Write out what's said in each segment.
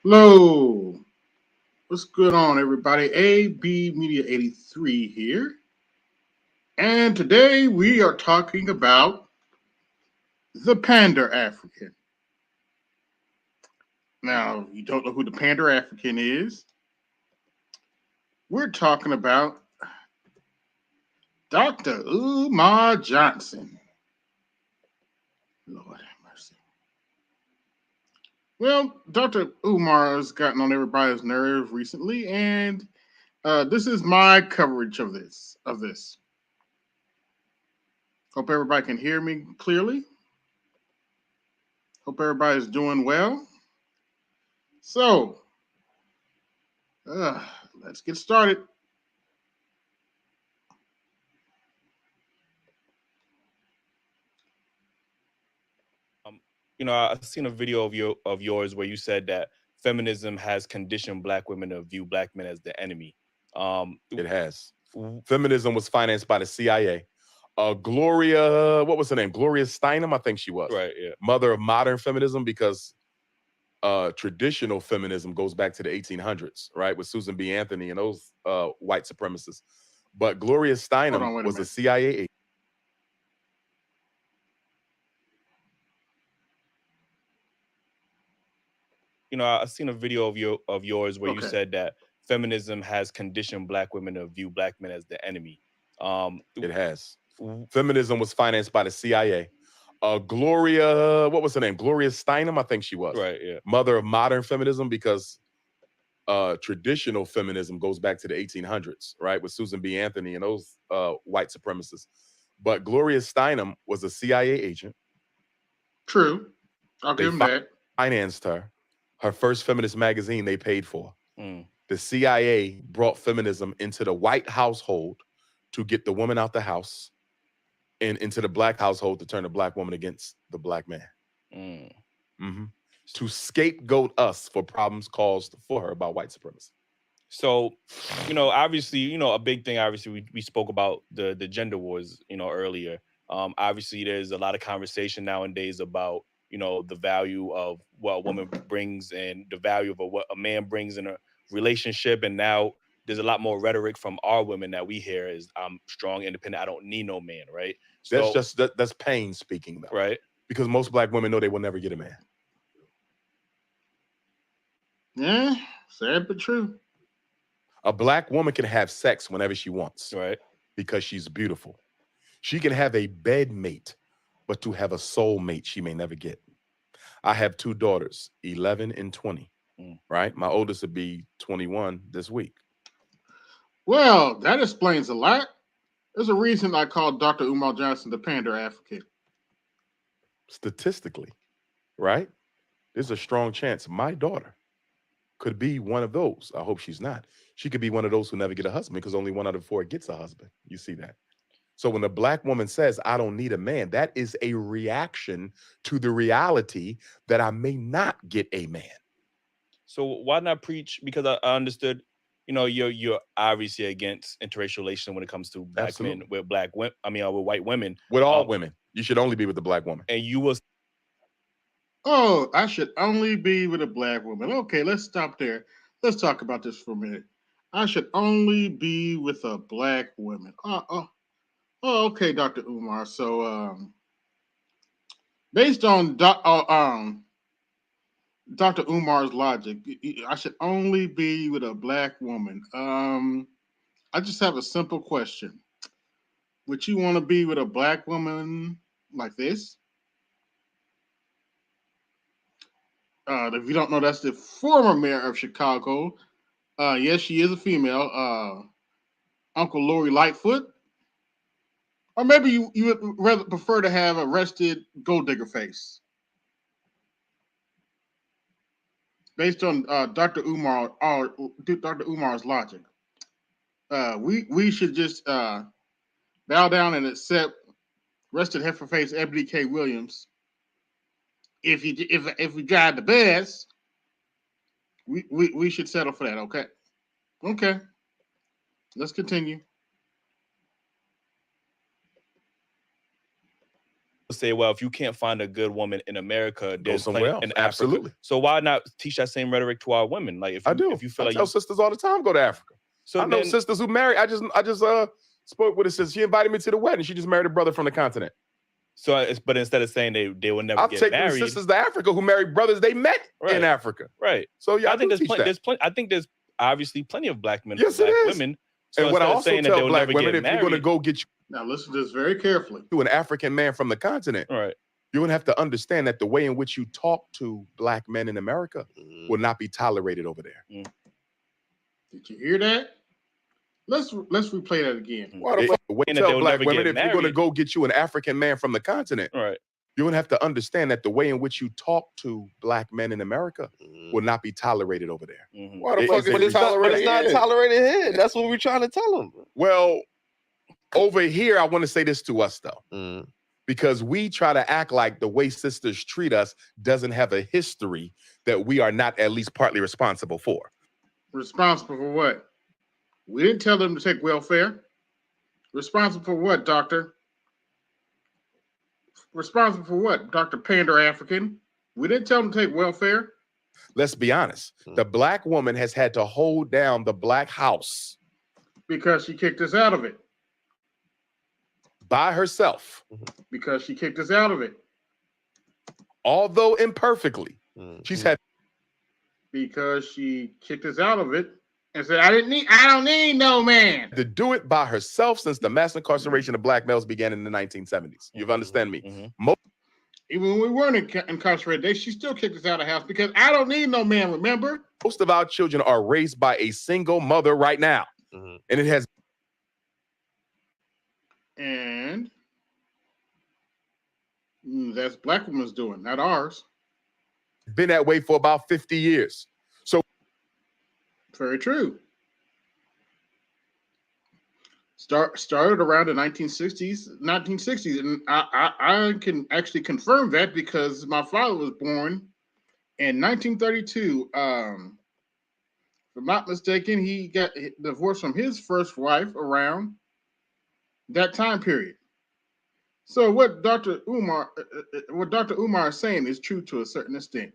Hello, what's good on everybody? AB Media 83 here. And today we are talking about the Pander African. Now, you don't know who the Pander African is. We're talking about Dr. Umar Johnson. Lord have mercy. Well, Dr. Umar's gotten on everybody's nerve recently, and this is my coverage of this. Hope everybody can hear me clearly. Hope everybody's doing well. So, uh, let's get started. Um, I've seen a video of yours where you said that feminism has conditioned black women to view black men as the enemy. Um, It has. Feminism was financed by the CIA. Gloria, what was her name? Gloria Steinem, I think she was. right, yeah. Mother of modern feminism, because traditional feminism goes back to the 1800s, right? With Susan B. Anthony and those white supremacists. But Gloria Hold Steinem on, wait a was a minute. CIA agent. I've seen a video of yours where you Okay. said that feminism has conditioned black women to view black men as the enemy. Um, It has. Feminism was financed by the CIA. Gloria, what was her name? Gloria Steinem, I think she was. right, yeah. Mother of modern feminism, because traditional feminism goes back to the 1800s, right? With Susan B. Anthony and those white supremacists. But Gloria Steinem was a CIA agent. True. I'll They give him that. financed her. Her first feminist magazine they paid for. Mm. The CIA brought feminism into the white household to get the woman out the house, and into the black household to turn the black woman against the black man. Mm. hmm To scapegoat us for problems caused for her by white supremacy. So, obviously, a big thing. Obviously, we spoke about the gender wars, earlier. Obviously, there's a lot of conversation nowadays about the value of what a woman brings and the value of what a man brings in a relationship. And now there's a lot more rhetoric from our women that we hear is I'm strong, independent. I don't need no man, right? That's So, just that's pain speaking, though, right. because most black women know they will never get a man. Yeah, sad but true. A black woman can have sex whenever she wants Right. because she's beautiful. She can have a bed mate, but to have a soul mate, she may never get. I have two daughters, 11 and 20, Mm. right? My oldest will be 21 this week. Well, that explains a lot. There's a reason I called Dr. Umar Johnson the Pander African. Statistically, right? There's a strong chance my daughter could be one of those. I hope she's not. She could be one of those who never get a husband because only one out of four gets a husband. You see that? So when a black woman says, I don't need a man, that is a reaction to the reality that I may not get a man. So why not preach? Because I understood, you're obviously against interracial relations when it comes to black men Absolutely. with black women. I mean, with white women. With all Um, women, you should only be with the black woman. and you will. Oh, I should only be with a black woman. Okay, let's stop there. Let's talk about this for a minute. I should only be with a black woman. Okay, Dr. Umar. So, based on Dr. Umar's logic, I should only be with a black woman. I just have a simple question. Would you want to be with a black woman like this? If you don't know, that's the former mayor of Chicago. Yes, she is a female. Uncle Lori Lightfoot. Or maybe you would rather prefer to have a rested gold digger face. Based on Dr. Umar's logic, we should just bow down and accept rested heifer face Ebony K. Williams. If we drive the best, we should settle for that. Okay, okay. Let's continue. say, well, if you can't find a good woman in America, Go there's somewhere plenty else. in Africa. Absolutely. So why not teach that same rhetoric to our women? Like I do. if you feel I like tell sisters all the time, go to Africa. so I know then, sisters who marry. I just spoke with a sister. She invited me to the wedding. She just married a brother from the continent. so but instead of saying they will never I've get taken married, sisters to Africa who married brothers they met in Africa. Right. So yeah, I think there's plenty. I think there's obviously plenty of black men, Yes, black it is. women. So And what I instead of also saying that tell they will black never women, get if you're married, going to go get Now listen to this very carefully. you an African man from the continent, right. you're going to have to understand that the way in which you talk to black men in America will not be tolerated over there. Did you hear that? Let's replay that again. Why the fuck tell black women if you're going to married. go get you an African man from the continent, Right. you're going to have to understand that the way in which you talk to black men in America will not be tolerated over there. Why the fuck is it tolerated? It's not tolerated here. That's what we're trying to tell them. Well, over here, I want to say this to us though, because we try to act like the way sisters treat us doesn't have a history that we are not at least partly responsible for. Responsible for what? We didn't tell them to take welfare. Responsible for what, doctor? Responsible for what, Dr. Pander African? We didn't tell them to take welfare. Let's be honest. The black woman has had to hold down the black house because she kicked us out of it. By herself. Because she kicked us out of it. Although imperfectly. She's had. Because she kicked us out of it and said, I don't need no man. To do it by herself since the mass incarceration of black males began in the 1970s. You understand me? Even when we weren't incarcerated, she still kicked us out of the house because I don't need no man, remember? Most of our children are raised by a single mother right now. And it has. And that's black women's doing, not ours. Been that way for about 50 years. So very true. Started around the 1960s, and I can actually confirm that because my father was born in 1932. If I'm not mistaken, he got divorced from his first wife around that time period. So what Dr. Umar is saying is true to a certain extent.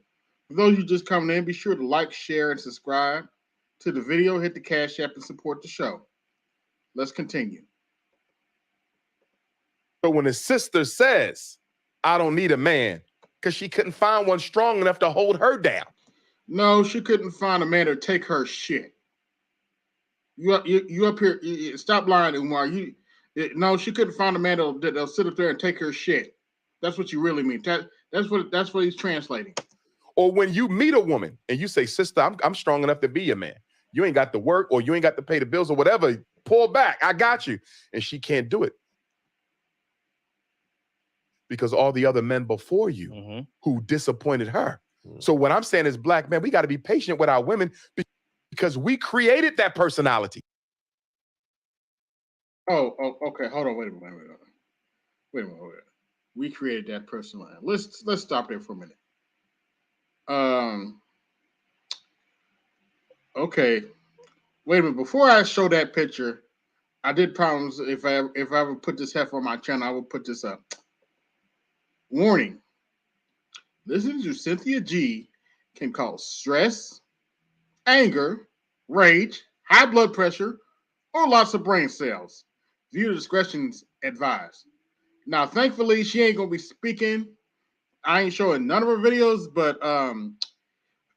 For those of you just coming in, be sure to like, share, and subscribe to the video. Hit the Cash App and support the show. Let's continue. So when his sister says, I don't need a man, because she couldn't find one strong enough to hold her down. No, she couldn't find a man to take her shit. You up here, stop lying, Umar. No, she couldn't find a man that'll sit up there and take her shit. That's what you really mean. That's what he's translating. Or when you meet a woman and you say, sister, I'm strong enough to be a man. You ain't got to work or you ain't got to pay the bills or whatever. Pull back. I got you. And she can't do it. Because all the other men before you who disappointed her. So what I'm saying is, black men, we got to be patient with our women because we created that personality. Oh, okay. Hold on. Wait a minute. We created that personality. Let's stop there for a minute. Okay. Wait a minute. Before I show that picture, I did promise if I ever put this heifer on my channel, I will put this up. Warning. Listening to Cynthia G can cause stress, anger, rage, high blood pressure, or lots of brain cells. Viewer discretion's advised. Now, thankfully, she ain't gonna be speaking. I ain't showing none of her videos, but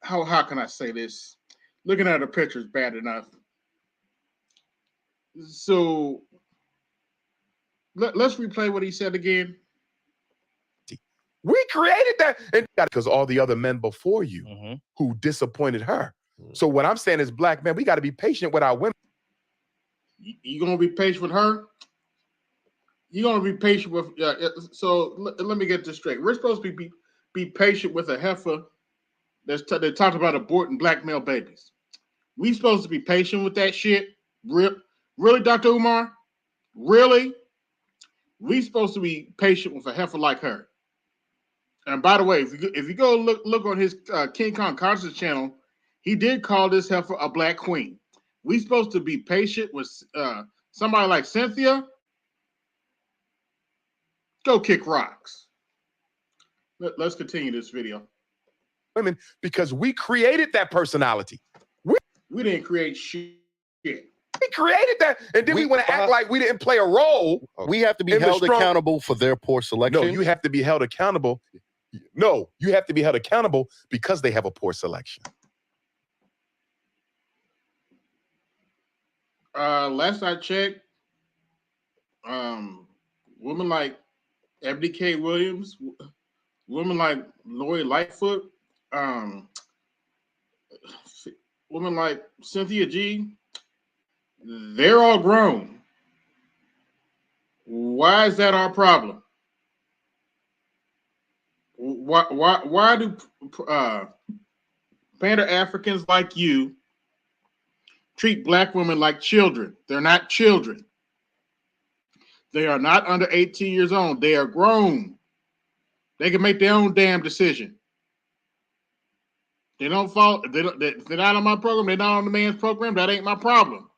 how can I say this? Looking at her picture is bad enough. So let's replay what he said again. We created that, and because all the other men before you who disappointed her. So what I'm saying is, black men, we got to be patient with our women. You gonna be patient with her? You're gonna be patient with. So let me get this straight. We're supposed to be patient with a heifer that talked about aborting black male babies. We supposed to be patient with that shit? Really, Dr. Umar? Really? We supposed to be patient with a heifer like her? And by the way, if you go look on his King Kong Conscious channel, he did call this heifer a black queen. We supposed to be patient with somebody like Cynthia? Go kick rocks. Let's continue this video. Women, because we created that personality. We didn't create shit. We created that, and then we want to act like we didn't play a role. We have to be held accountable for their poor selection. No, you have to be held accountable. No, you have to be held accountable because they have a poor selection. Last I checked, women like Ebony K. Williams, women like Lori Lightfoot, women like Cynthia G, they're all grown. Why is that our problem? Why do Pander Africans like you treat black women like children? They're not children. They are not under 18 years old. They are grown. They can make their own damn decision. They don't fall. They're not on my program. They're not on the man's program. That ain't my problem.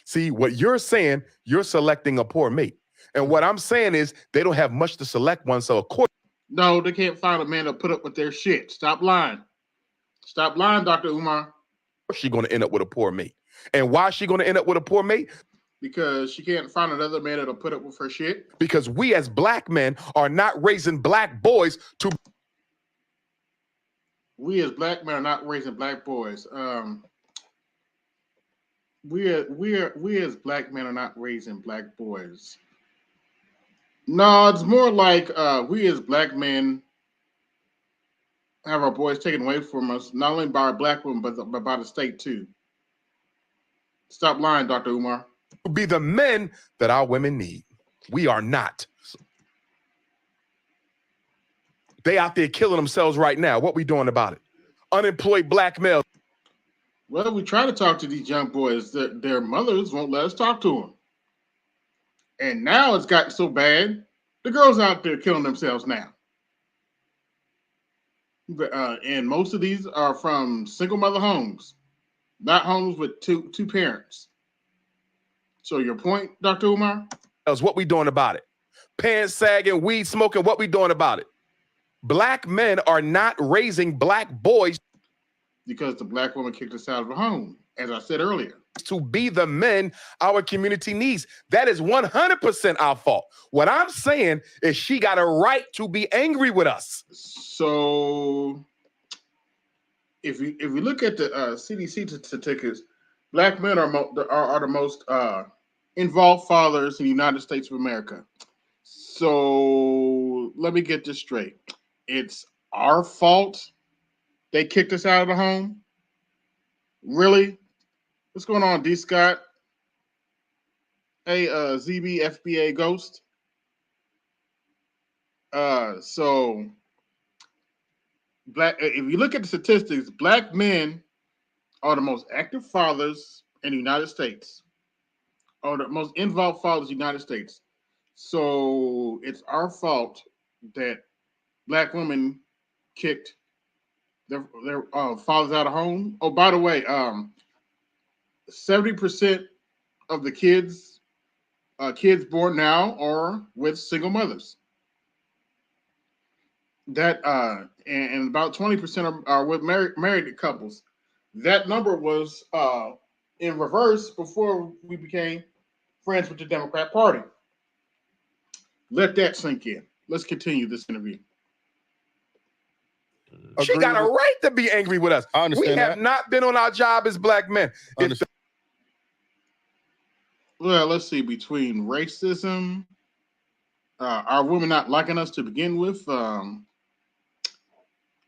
See, what you're saying, you're selecting a poor mate. And what I'm saying is they don't have much to select one. So of course. No, they can't find a man to put up with their shit. Stop lying. Stop lying, Dr. Umar. She's going to end up with a poor mate. And why is she going to end up with a poor mate? Because she can't find another man that'll put up with her shit. Because we as black men are not raising black boys to. We as black men are not raising black boys. We as black men are not raising black boys. No, it's more like we as black men have our boys taken away from us, not only by our black women, but by the state too. Stop lying, Dr. Umar. To be the men that our women need. We are not. They out there killing themselves right now. What we doing about it? Unemployed black males. Well, we try to talk to these young boys. Their mothers won't let us talk to them. And now it's gotten so bad, the girls out there killing themselves now. And most of these are from single mother homes, not homes with two parents. So your point, Dr. Umar? What we doing about it? Pants sagging, weed smoking, what we doing about it? Black men are not raising black boys. Because the black woman kicked us out of the home, as I said earlier. To be the men our community needs. That is 100% our fault. What I'm saying is she got a right to be angry with us. So if we look at the CDC statistics, black men are the most involved fathers in the United States of America. So let me get this straight. It's our fault they kicked us out of the home? Really? What's going on, D. Scott? Hey, ZB FBA Ghost. So if you look at the statistics, black men are the most active fathers in the United States, or the most involved fathers in the United States. So it's our fault that black women kicked their fathers out of home. Oh, by the way, 70% of the kids born now are with single mothers. That and about 20% are with married couples. That number was in reverse before we became friends with the Democrat Party. Let that sink in. Let's continue this interview. She got a right to be angry with us. I understand we have not been on our job as black men. Well, let's see. Between racism, our women not liking us to begin with, and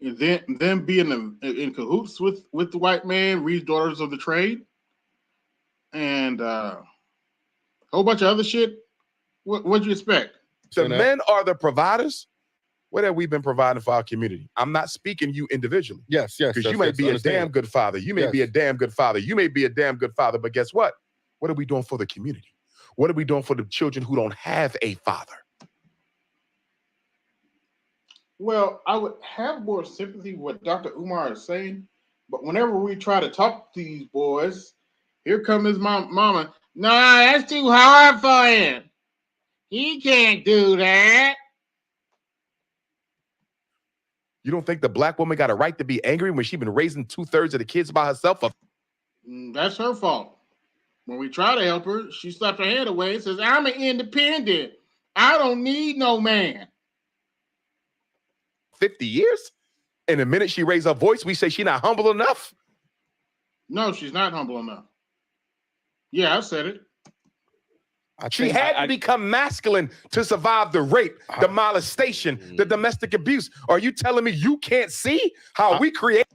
them being in cahoots with the white man, Reed's daughters of the trade, and a whole bunch of other shit. What'd you expect? The men are the providers. What have we been providing for our community? I'm not speaking you individually. Yes. Because you may be a damn good father. You may be a damn good father. You may be a damn good father. But guess what? What are we doing for the community? What are we doing for the children who don't have a father? Well, I would have more sympathy with what Dr. Umar is saying, but whenever we try to talk to these boys, here comes his mama. Nah, that's too hard for him. He can't do that. You don't think the black woman got a right to be angry when she's been raising 2/3 of the kids by herself? That's her fault. When we try to help her, she slapped her hand away and says, I'm an independent. I don't need no man. 50 years? And the minute she raised her voice, we say she's not humble enough? No, she's not humble enough. Yeah, I said it. She had to become masculine to survive the rape, the molestation, the domestic abuse. Are you telling me you can't see how we create?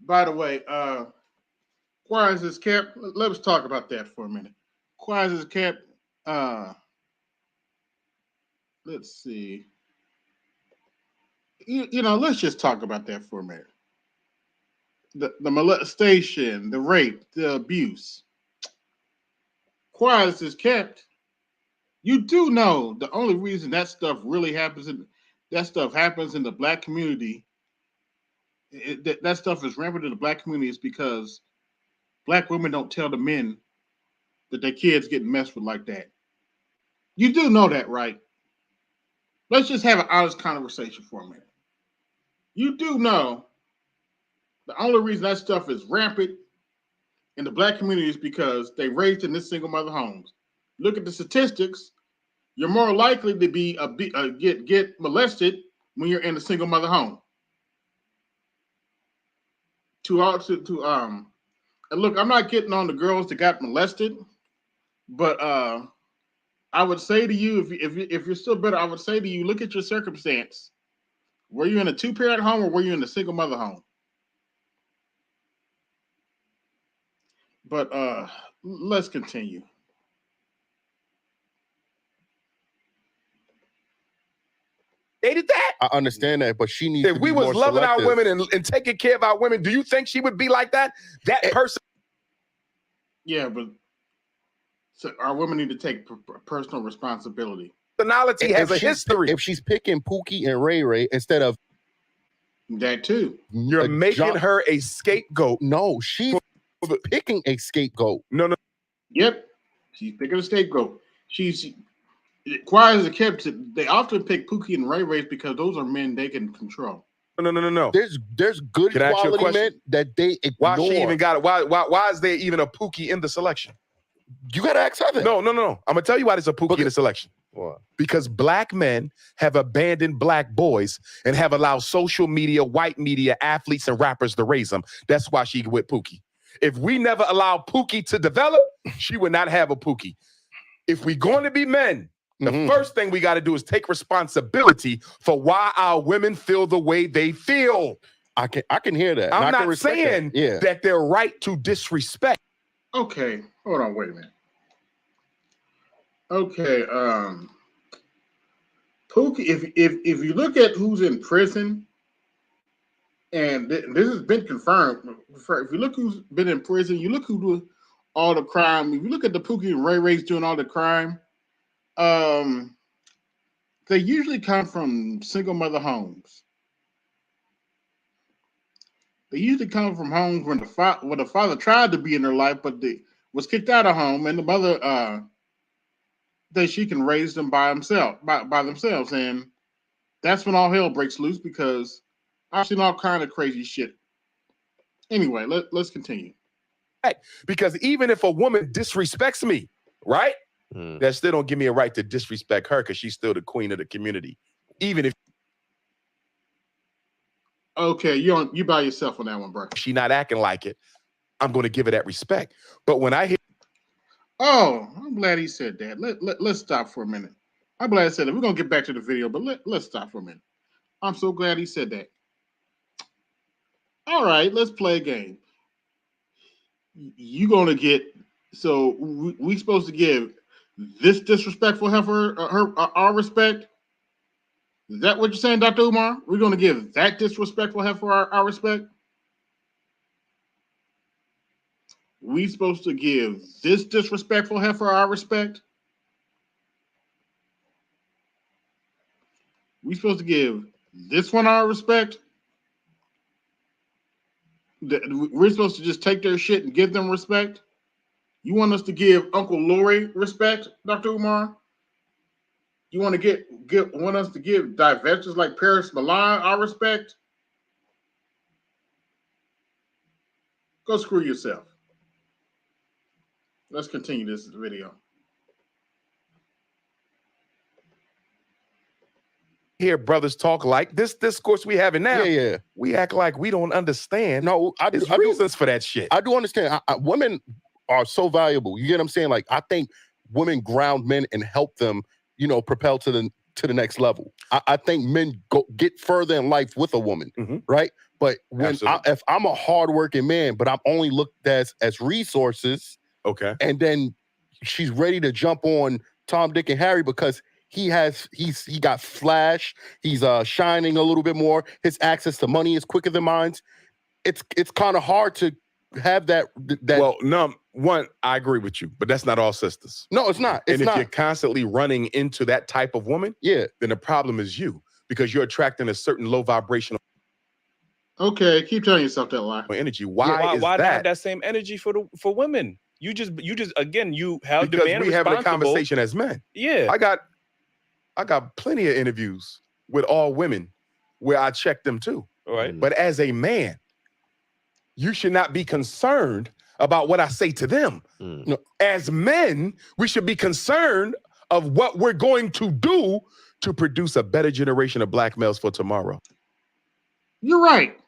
By the way, Quiet as kept. Let's talk about that for a minute. Quiet as kept. Let's see. Let's just talk about that for a minute. The molestation, the rape, the abuse. Quiet as is kept. You do know the only reason that stuff really happens in the black community. That stuff is rampant in the black community is because black women don't tell the men that their kids getting messed with like that. You do know that, right? Let's just have an honest conversation for a minute. You do know the only reason that stuff is rampant in the black community is because they raised in this single mother homes. Look at the statistics. You're more likely to be get molested when you're in a single mother home. And look, I'm not getting on the girls that got molested, but I would say to you, if you're still better, I would say to you, look at your circumstance. Were you in a 2-parent home or were you in a single mother home? But let's continue. They did that. I understand that, but she needs to be If we was loving selective. our women and taking care of our women, do you think she would be like that? That person. Yeah, but so our women need to take personal responsibility. Personality has a history. If she's picking Pookie and Ray Ray instead of that too, you're making her a scapegoat. No, she's picking a scapegoat. No. Yep, she's picking a scapegoat. She's quiet as a kept. They often pick Pookie and Ray Rays because those are men they can control. No. There's good quality men that they ignore. Why she even got it? Why is there even a Pookie in the selection? You gotta ask Heather. No. I'm gonna tell you why there's a Pookie in the selection. What? Because black men have abandoned black boys and have allowed social media, white media, athletes, and rappers to raise them. That's why she with Pookie. If we never allow Pookie to develop, she would not have a Pookie. If we're going to be men, the first thing we got to do is take responsibility for why our women feel the way they feel. I can hear that. I'm not saying that they're right to disrespect. Okay, hold on, wait a minute. Okay, Pookie, if you look at who's in prison, and this has been confirmed. If you look who's been in prison, you look who do all the crime. If you look at the Pookie and Ray Rays doing all the crime, they usually come from single mother homes. They usually come from homes when the father tried to be in their life, but they was kicked out of home, and the mother that she can raise them by themselves, and that's when all hell breaks loose because I've seen all kind of crazy shit. Anyway, let's continue. Because even if a woman disrespects me, right? That still don't give me a right to disrespect her because she's still the queen of the community. Even if you by yourself on that one, bro. She not acting like it, I'm going to give her that respect. But when I hear, I'm glad he said that. Let's stop for a minute. I'm glad he said that. We're gonna get back to the video, but let's stop for a minute. I'm so glad he said that. All right, let's play a game. You gonna get we supposed to give this disrespectful heifer our respect? Is that what you're saying, Dr. Umar? We're gonna give that disrespectful heifer our respect? We supposed to give this disrespectful heifer our respect? We supposed to give this one our respect? We're supposed to just take their shit and give them respect? You want us to give Uncle Lori respect, Dr. Umar? You want to want us to give divestors like Paris Milan our respect? Go screw yourself. Let's continue this video. Hear brothers talk like this discourse we having now. Yeah. We act like we don't understand. No, There's reasons for that shit. I do understand. Women are so valuable. You get what I'm saying? Like, I think women ground men and help them, propel to the next level. I think men get further in life with a woman, right? But if I'm a hardworking man, but I'm only looked at as resources, okay, and then she's ready to jump on Tom, Dick, and Harry because he got flash, he's shining a little bit more, his access to money is quicker than mine. It's kind of hard to have that. Well, no, one, I agree with you, but that's not all sisters. No, it's not. If you're constantly running into that type of woman, then the problem is you, because you're attracting a certain low vibrational. Okay, keep telling yourself that lie. Energy. Why not have that same energy for women? You just again, you have because the man we having a conversation as men. Yeah, I got plenty of interviews with all women where I check them too. All right, but as a man, you should not be concerned about what I say to them. No, as men, we should be concerned of what we're going to do to produce a better generation of black males for tomorrow. You're right.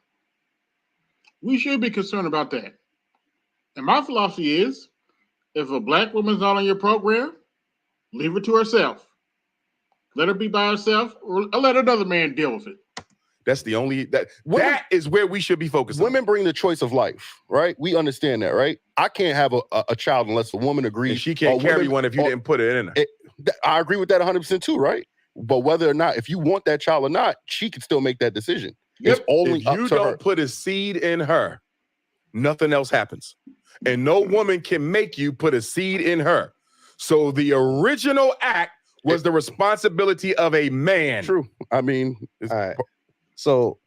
We should be concerned about that. And my philosophy is, if a black woman's not on your program, leave her to herself. Let her be by herself, or let another man deal with it. That's the only that is where we should be focused. Women bring the choice of life, right? We understand that, right? I can't have a child unless a woman agrees. And she can't carry one if you didn't put it in her. I agree with that 100% too, right? But whether or not, if you want that child or not, she can still make that decision. It's only if up you to don't her. put a seed in her, nothing else happens. And no woman can make you put a seed in her. So the original act was the responsibility of a man. True. I mean, all right. So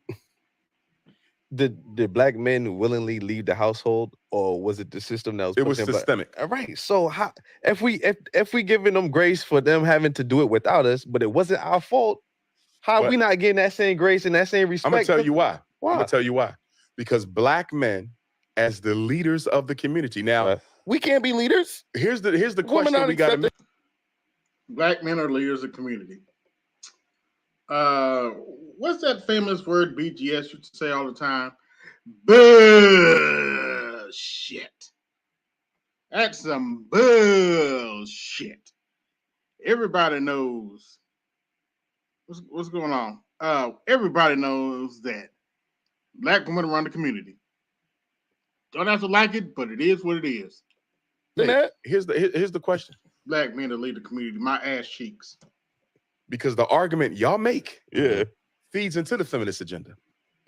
did black men willingly leave the household, or was it the system that was? It was systemic. All right. So how if we giving them grace for them having to do it without us, but it wasn't our fault, how are we not getting that same grace and that same respect? I'm gonna tell you why. Why? I'm gonna tell you why. Because black men, as the leaders of the community, now we can't be leaders. Here's the question we got to make. Black men are leaders of the community. What's that famous word BGS used to say all the time? Bullshit. That's some bullshit. Everybody knows what's going on. Everybody knows that black women run the community. Don't have to like it, but it is what it is. Hey, here's the question. Black men that lead the community, my ass cheeks. Because the argument y'all make feeds into the feminist agenda.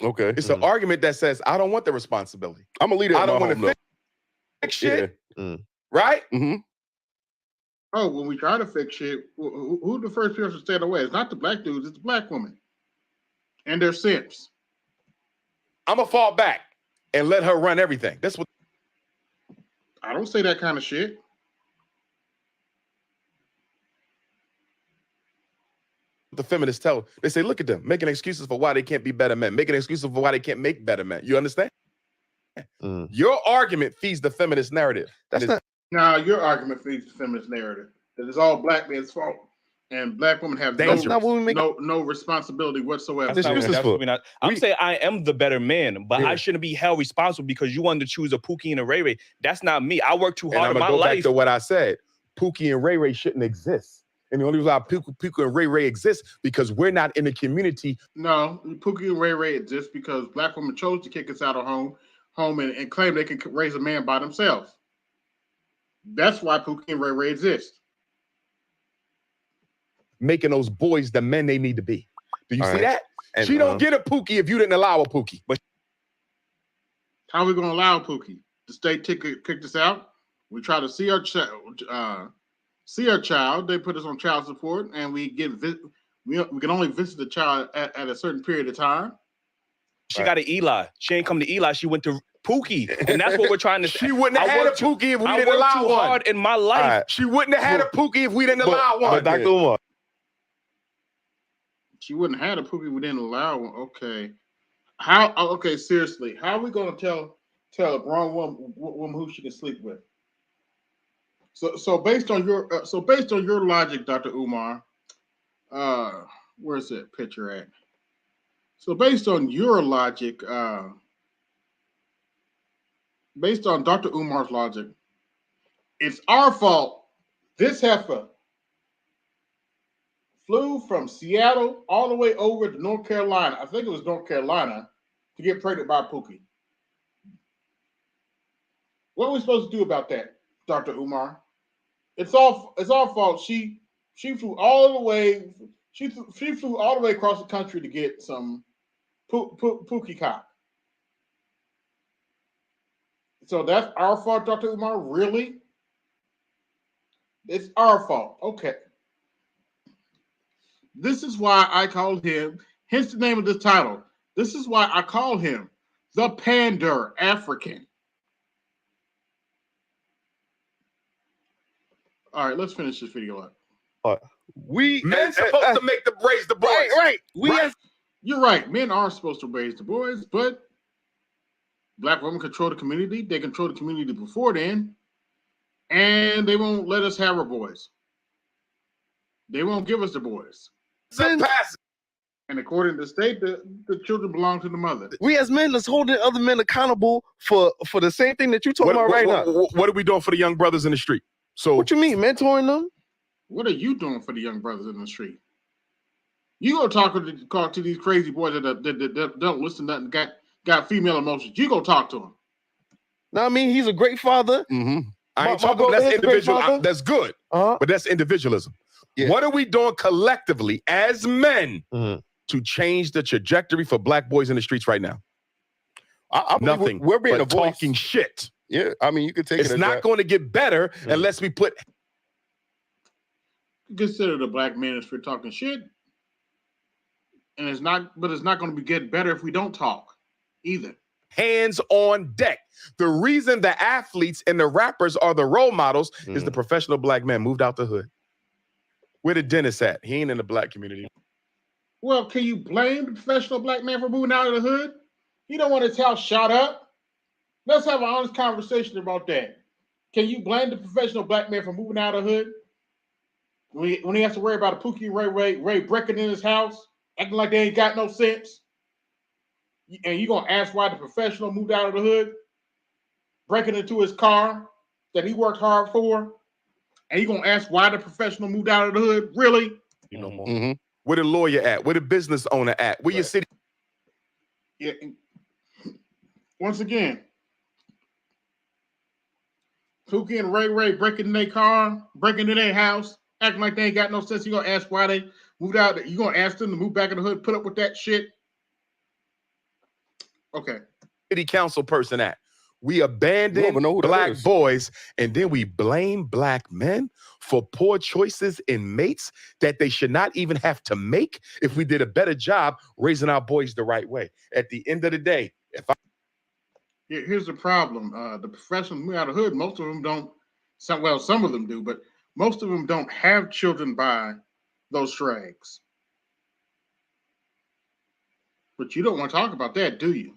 Okay. It's an argument that says, I don't want the responsibility. I'm a leader. I don't want to fix shit. Right? Mm-hmm. Oh, when we try to fix shit, who the first person to stand away? It's not the black dudes, it's the black women. And their simps. I'm going to fall back and let her run everything. That's what. I don't say that kind of shit. The feminists tell, they say, look at them, making excuses for why they can't be better men, making excuses for why they can't make better men. You understand? Your argument feeds the feminist narrative. That's not. No, your argument feeds the feminist narrative. That it's all black men's fault. And black women have no responsibility whatsoever. I'm saying I am the better man, but I shouldn't be held responsible because you wanted to choose a Pookie and a Ray Ray. That's not me. I work too hard in my life. I'm going to go back to what I said. Pookie and Ray Ray shouldn't exist. And the only reason why Pookie and Ray Ray exist because we're not in the community. No, Pookie and Ray Ray exist because black women chose to kick us out of home and claim they can raise a man by themselves. That's why Pookie and Ray Ray exist. Making those boys the men they need to be. Do you see that? And, she don't get a Pookie if you didn't allow a Pookie. But how are we going to allow Pookie? The state kicked us out. We try to see our child. They put us on child support, and we can only visit the child at a certain period of time. She got an Eli. She ain't come to Eli. She went to Pookie, and that's what we're trying to say. She wouldn't have had a Pookie if we didn't allow one. Hard in my life. She wouldn't have had a Pookie if we didn't allow one. But Dr. Umar, She wouldn't have a Pookie. We didn't allow one. Okay. How? Okay, seriously. How are we gonna tell a grown woman who she can sleep with? So based on your logic, Dr. Umar, uh, where's that picture at? So based on your logic, based on Dr. Umar's logic, it's our fault. This heifer flew from Seattle all the way over to North Carolina. I think it was North Carolina to get pregnant by Pookie. What are we supposed to do about that, Dr. Umar? It's our fault. She flew all the way. She flew all the way across the country to get some Pookie cock. So that's our fault, Dr. Umar? Really? It's our fault. Okay. This is why I called him, hence the name of this title. This is why I call him the Pander African. All right, let's finish this video up. We Men supposed to make raise the boys. right. You're right. Men are supposed to raise the boys, but black women control the community. They control the community before then, and they won't let us have our boys. They won't give us the boys. And according to the state, the children belong to the mother. We as men is holding other men accountable for the same thing that you talking about right now. What are we doing for the young brothers in the street? So What you mean, mentoring them? What are you doing for the young brothers in the street? You go talk to these crazy boys that don't listen to nothing, got female emotions. You go talk to them. No, I mean, he's a great father. Mm-hmm. I ain't talking about that's individual. That's good, Uh-huh. but that's individualism. Yeah. What are we doing collectively as men Mhm. to change the trajectory for black boys in the streets right now? I believe Nothing. We're being but a voice. talking shit. Yeah, I mean, you could take It's it. As not that. going to get better unless we put Consider the black man as for talking shit, and it's not going to get better if we don't talk either. hands on deck. The reason the athletes and the rappers are the role models is the professional black man moved out the hood. Where the dentist at? He ain't in the black community. Well, can you blame the professional black man for moving out of the hood? He don't want his house shot up. Let's have an honest conversation about that. Can you blame the professional black man for moving out of the hood? When he has to worry about a Pookie and Ray breaking in his house, acting like they ain't got no sense. And you gonna ask why the professional moved out of the hood, breaking into his car that he worked hard for, and you gonna ask why the professional moved out of the hood? Really? You know more. Mm-hmm. Where the lawyer at? Where the business owner at? Where your city? Yeah. Once again, Pookie and Ray breaking in their car, breaking in their house, acting like they ain't got no sense. You gonna ask why they moved out? You gonna ask them to move back in the hood, put up with that shit? Okay. City council person at? We abandon black boys and then we blame black men for poor choices in mates that they should not even have to make if we did a better job raising our boys the right way. At the end of the day, Here's the problem. The professionals move out of the hood, most of them don't. Some of them do, but most of them don't have children by those strags. But you don't want to talk about that, do you?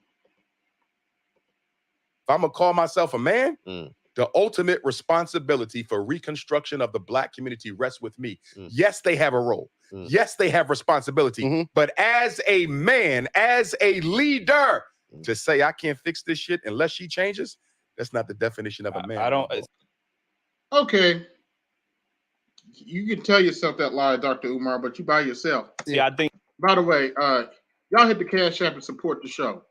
if I'm gonna call myself a man, the ultimate responsibility for reconstruction of the black community rests with me. Yes, they have a role. Yes, they have responsibility. But as a man, as a leader, to say I can't fix this shit unless she changes, that's not the definition of a man. I don't. Okay. You can tell yourself that lie, Dr. Umar, but you by yourself. Yeah, I think. By the way, y'all hit the Cash App and support the show.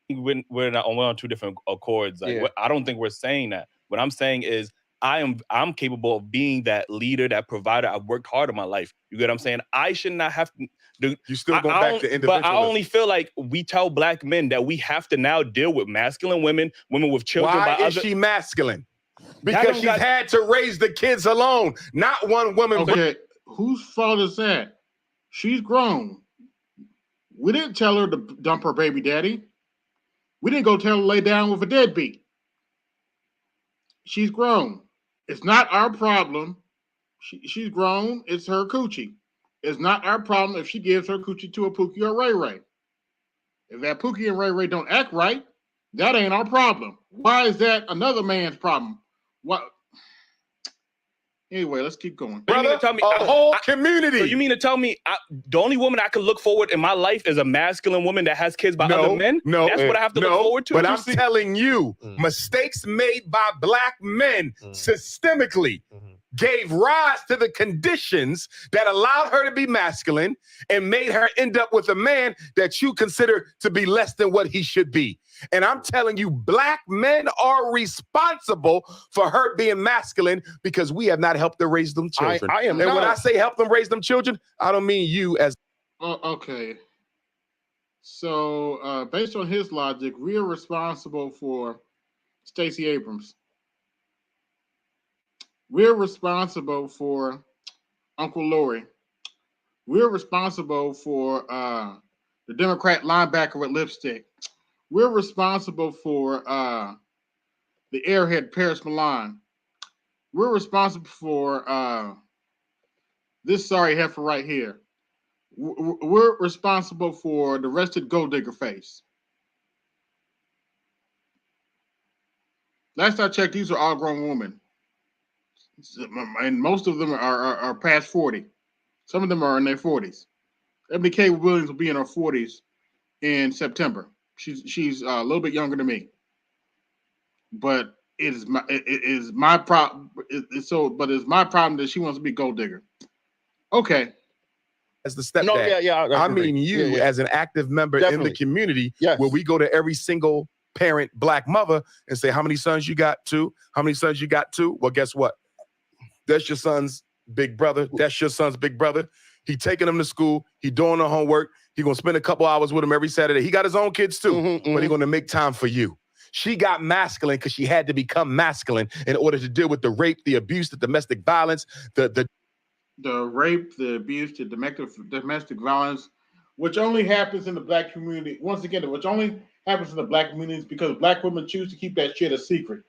We're on two different accords. Like, I don't think we're saying that. What I'm saying is I'm capable of being that leader, that provider. I've worked hard in my life. You get what I'm saying? I should not have to do. You still go back to individualism. But I only feel like we tell black men that we have to now deal with masculine women with children. Why is she masculine? Because she's had to raise the kids alone, not one woman. Okay, whose fault is that? She's grown. We didn't tell her to dump her baby daddy. We didn't go tell her to lay down with a deadbeat. She's grown. It's not our problem. She's grown. It's her coochie. It's not our problem if she gives her coochie to a Pookie or Ray Ray. If that Pookie and Ray Ray don't act right, that ain't our problem. Why is that another man's problem? What? Anyway, let's keep going. So you mean Brother, to tell me a whole community. So you mean to tell me the only woman I could look forward in my life is a masculine woman that has kids by other men? No, That's what I have to look forward to. But I'm telling you, Mm. mistakes made by black men systemically Mhm. gave rise to the conditions that allowed her to be masculine and made her end up with a man that you consider to be less than what he should be. And I'm telling you, black men are responsible for her being masculine because we have not helped her raise them children. I am And when not. I say help them raise them children, I don't mean you as Okay. So, based on his logic, we're responsible for Stacey Abrams. We're responsible for Uncle Lori. We're responsible for the Democrat linebacker with lipstick. We're responsible for the airhead Paris Milan. We're responsible for this sorry heifer right here. We're responsible for the rested gold digger face. Last I checked, these are all grown women. And most of them are past 40. Some of them are in their 40s. Ebony K. Williams will be in her 40s in September. She's a little bit younger than me. But it's my problem. But it's my problem that she wants to be gold digger. Okay. the stepdad. No, yeah. I mean you as an active member in Definitely. the community Yes. where we go to every single parent black mother and say, how many sons you got? 2? How many sons you got? 2? Well, guess what? That's your son's big brother. That's your son's big brother. He taking them to school. He doing the homework. He gonna spend a couple hours with him every Saturday. He got his own kids too, but he gonna make time for you. She got masculine because she had to become masculine in order to deal with the rape, the abuse, the domestic violence, the rape, the abuse, the domestic violence, which only happens in the black community. Once again, which only happens in the black communities because black women choose to keep that shit a secret.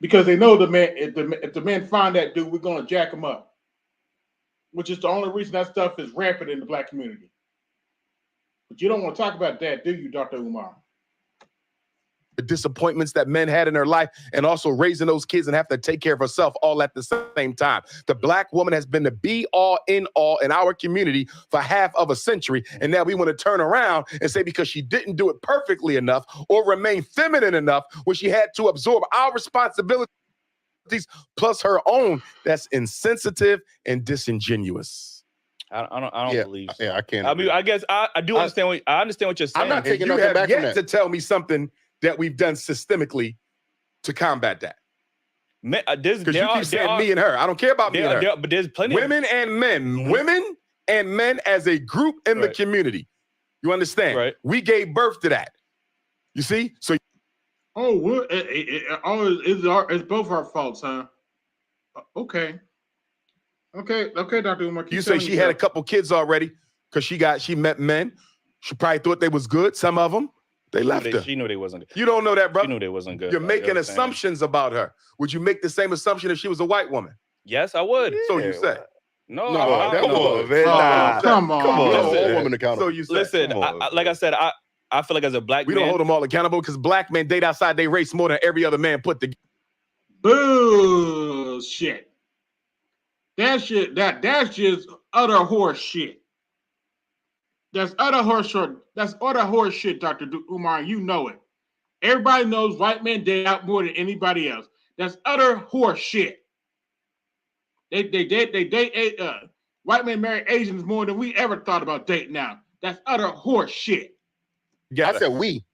Because they know the man, if the men find that dude, we're gonna jack him up. Which is the only reason that stuff is rampant in the black community. But you don't want to talk about that, do you, Dr. Umar? the disappointments that men had in their life, and also raising those kids and have to take care of herself all at the same time. The black woman has been the be all in all in our community for half of a century. And now we want to turn around and say because she didn't do it perfectly enough or remain feminine enough when she had to absorb our responsibilities plus her own, that's insensitive and disingenuous. I don't believe so. Yeah, I can't. I mean, I guess I understand what you're saying. I'm not taking you nothing have back yet from that. to tell me something that we've done systemically to combat that. Because you keep saying me and her. I don't care about me and her. But there's plenty women of and men. Women and men as a group in the community. You understand? Right. We gave birth to that. You see? So it's both our faults, huh? Okay, Dr. Umar. you say she had a couple kids already because she met men. She probably thought they was good. Some of them, they left her. She knew they wasn't good. You don't know that, bro. She knew they wasn't good. You're making assumptions about her. Would you make the same assumption if she was a white woman? Yes, I would. So you say. No, come on, man. Come on. Hold man. women accountable. So you say. Listen, like I said, I feel like as a black We man, don't hold them all accountable because black men date outside their race more than every other man put together. Bullshit. That's just utter horse shit. That's utter horse shit. That's utter horse shit, Dr. Umar. You know it. Everybody knows white men date out more than anybody else. That's utter horse shit. They date white men marry Asians more than we ever thought about dating now. That's utter horse shit. Yeah, I said we.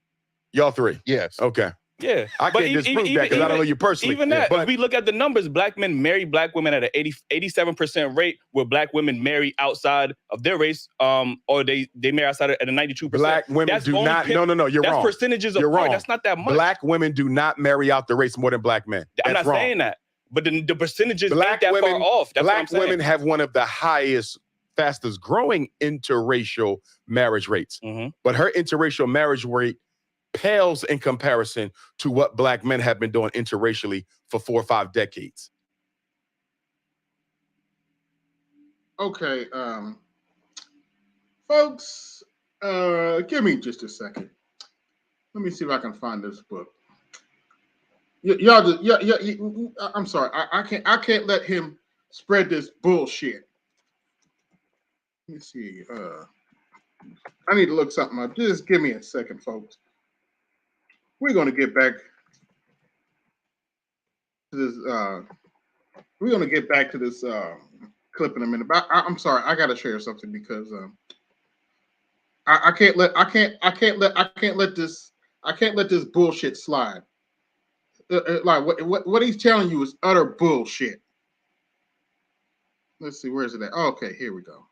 y'all three. Yes. Okay. yeah. I But can't disprove that because I don't know you personally. Even that, But if we look at the numbers, black men marry black women at an 87% rate, where black women marry outside of their race, or they marry outside at a 92%. black women That's do only not. No, you're that's wrong. percentages You're apart. wrong. That's not that much. Black women do not marry out the race more than black men. I'm That's not wrong. saying that, but the percentages Black ain't that women, far off. That's what I'm black saying. women have one of the highest, fastest growing interracial marriage rates. Mhm. But her interracial marriage rate pales in comparison to what black men have been doing interracially for 4 or 5 decades. Okay, folks, give me just a second. Let me see if I can find this book. Y'all just, I'm sorry. I can't let him spread this bullshit. Let me see. I need to look something up. Just give me a second, folks. We're gonna get back to this. We're gonna get back to this clip in a minute. But I'm sorry. I gotta share something because I can't let this bullshit slide. Like what he's telling you is utter bullshit. Let's see, where's it at? Oh, okay, here we go.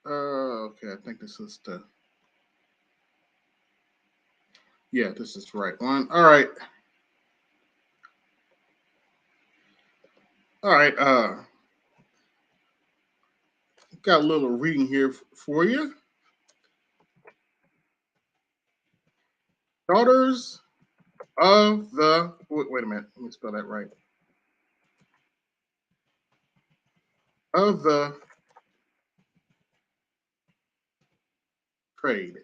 Okay, I think this is the. Yeah, this is the right one. All right. All right. Got a little reading here for you. Daughters of the. Wait a minute. Let me spell that right. Of the trade.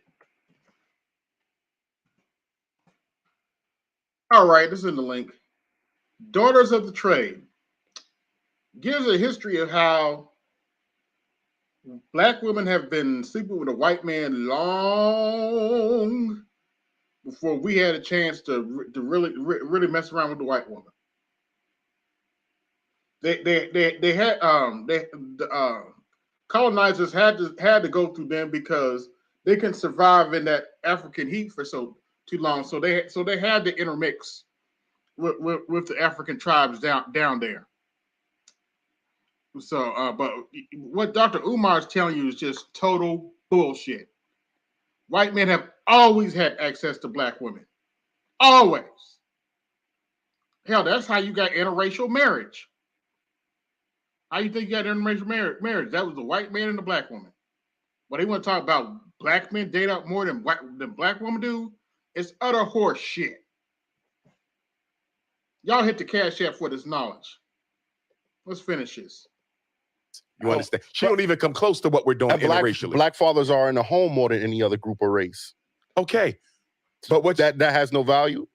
All right, this is in the link. Daughters of the Trade gives a history of how black women have been sleeping with a white man long before we had a chance to really mess around with the white woman. They had the colonizers had to go through them because they can survive in that African heat for too long. So they had to intermix with the African tribes down there. So, but what Dr. Umar is telling you is just total bullshit. White men have always had access to black women. Always. Hell, that's how you got interracial marriage. How you think you got interracial marriage? That was the white man and the black woman. But they want to talk about black men date out more than black women do. It's utter horse shit. Y'all hit the cash app for this knowledge. Let's finish this. You understand? She don't even come close to what we're doing interracially. Black fathers are in the home more than any other group or race. Okay, but what that has no value?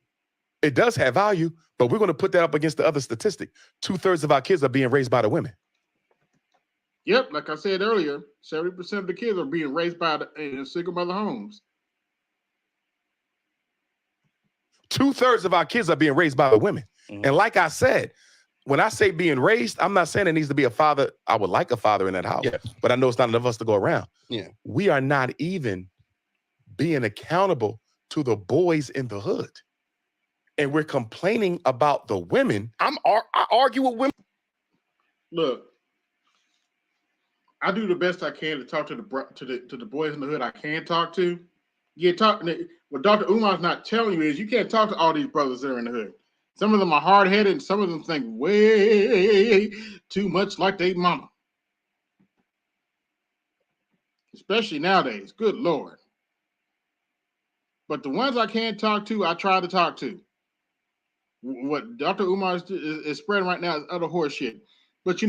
It does have value, but we're going to put that up against the other statistic. 2/3 of our kids are being raised by the women. Yep, like I said earlier, 70% of the kids are being raised by in single mother homes. 2/3 of our kids are being raised by the women. Mm-hmm. And like I said, when I say being raised, I'm not saying it needs to be a father. I would like a father in that house, but I know it's not enough of us to go around. Yeah, we are not even being accountable to the boys in the hood. And we're complaining about the women. I argue with women. Look, I do the best I can to talk to the boys in the hood I can talk to. What Dr. Umar's not telling you is you can't talk to all these brothers that are in the hood. Some of them are hard-headed, and some of them think way too much like their mama. Especially nowadays. Good Lord. But the ones I can't talk to, I try to talk to. What Dr. Umar is spreading right now is utter horse shit. But he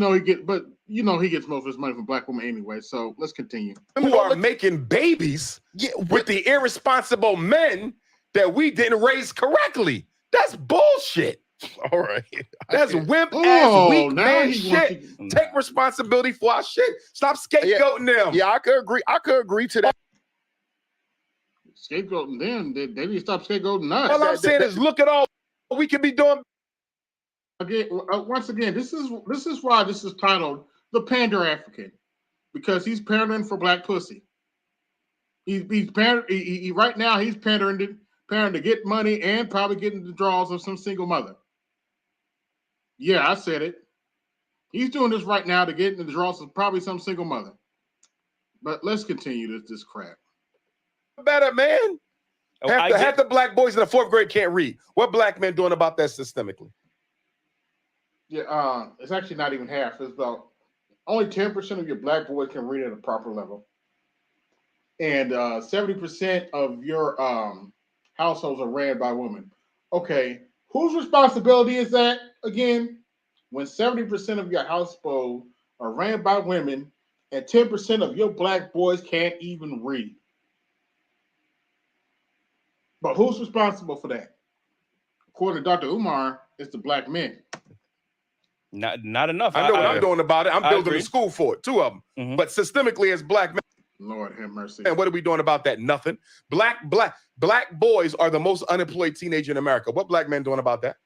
gets most of his money from black women anyway. So let's continue. Who are making babies with the irresponsible men that we didn't raise correctly. That's bullshit. All right. That's wimp ass weak man shit. Take responsibility for our shit. Stop scapegoating them. Yeah, I could agree to that. Scapegoating them. They need to stop scapegoating us. All I'm saying is look at all we could be doing. Again, once again, this is why this is titled The Pander African, because he's pandering for black pussy. He's pandering. Right now he's pandering to get money and probably getting the draws of some single mother. Yeah, I said it. He's doing this right now to get in the draws of probably some single mother. But let's continue this crap. Better, man. Half the black boys in the 4th grade can't read. What black men doing about that systemically? Yeah, it's actually not even half. It's about only 10% of your black boys can read at a proper level. And 70% of your households are ran by women. Okay, whose responsibility is that again? When 70% of your household are ran by women and 10% of your black boys can't even read. But who's responsible for that? According to Dr. Umar, it's the black men. Not enough. I know what I'm doing about it. I'm building agree. a school for it, 2 of them. Mhm. But systemically, as black men, Lord have mercy. and what are we doing about that? Nothing. Black boys are the most unemployed teenager in America. What black men doing about that?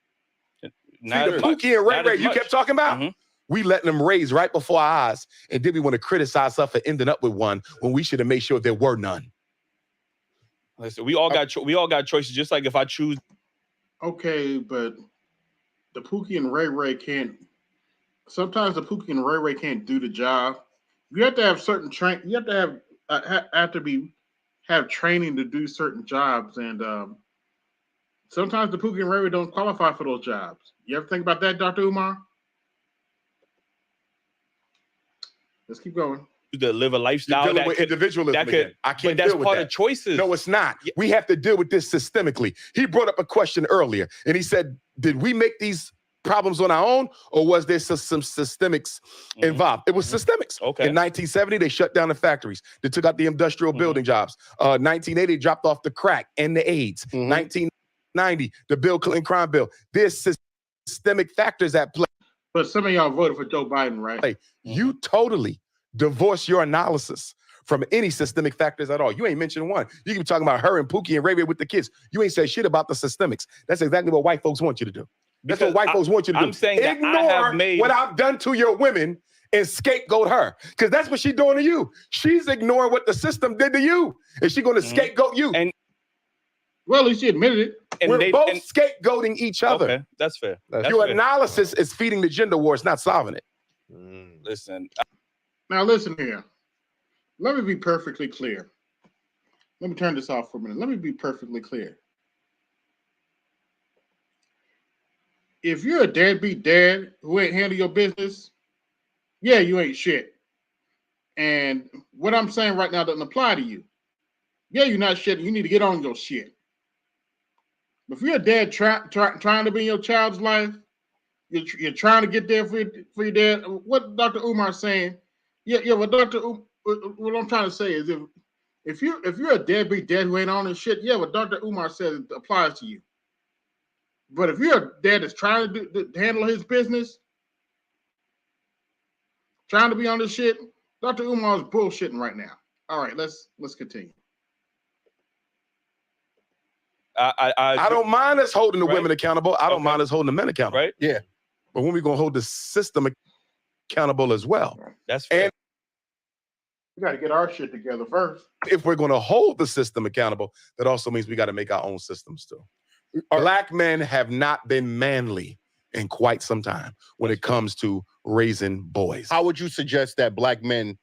Not See, the as much. Pookie and Ray Not Ray as you much. kept talking about? Mhm. We letting them raise right before our eyes, and then we want to criticize us for ending up with one when we should have made sure there were none. Listen, we all got choices. Just like if I choose. Okay, but the Pookie and Ray Ray can't. Sometimes the Pookie and Ray Ray can't do the job. You have to have certain train. You have to have training to do certain jobs, and sometimes the Pookie and Ray Ray don't qualify for those jobs. You ever think about that, Dr. Umar? Let's keep going. To live a You're lifestyle dealing that with could, individualism again. I can't but that's deal with part that. of choices. No, it's not. We have to deal with this systemically. He brought up a question earlier, and he said, did we make these problems on our own, or was there some systemics involved? It was systemics. Okay. In 1970, they shut down the factories. They took out the industrial building jobs. 1980, dropped off the crack and the AIDS. 1990, the Bill Clinton crime bill. There's systemic factors at play. But some of y'all voted for Joe Biden, right? You totally divorce your analysis from any systemic factors at all. You ain't mentioned one. You can be talking about her and Pookie and Ray Ray with the kids. You ain't said shit about the systemics. That's exactly what white folks want you to do. That's what white folks want you to do. I'm saying that ignore I have made what I've done to your women and scapegoat her. Because that's what she's doing to you. She's ignoring what the system did to you. And she's going to scapegoat you. And well, at least she admitted it. And we're both scapegoating each other. Okay, that's fair. Your analysis is feeding the gender war. It's not solving it. Listen. Now listen here. Let me be perfectly clear. Let me turn this off for a minute. Let me be perfectly clear. If you're a deadbeat dad who ain't handle your business, yeah, you ain't shit. And what I'm saying right now doesn't apply to you. Yeah, you're not shit. You need to get on your shit. But if you're a dad trying to be in your child's life, you're trying to get there for your dad. What Dr. Umar's saying, what I'm trying to say is if you're a deadbeat dad who ain't on this shit, yeah, what Dr. Umar says applies to you. But if you're a dad that's trying to handle his business, trying to be on this shit, Dr. Umar is bullshitting right now. All right, let's continue. I don't mind us holding the women accountable. I don't mind us holding the men accountable. Right? Yeah. But when we going to hold the system accountable as well. That's fair. And we got to get our shit together first. If we're going to hold the system accountable, that also means we got to make our own systems too. Black men have not been manly in quite some time when it comes to raising boys. How would you suggest that black men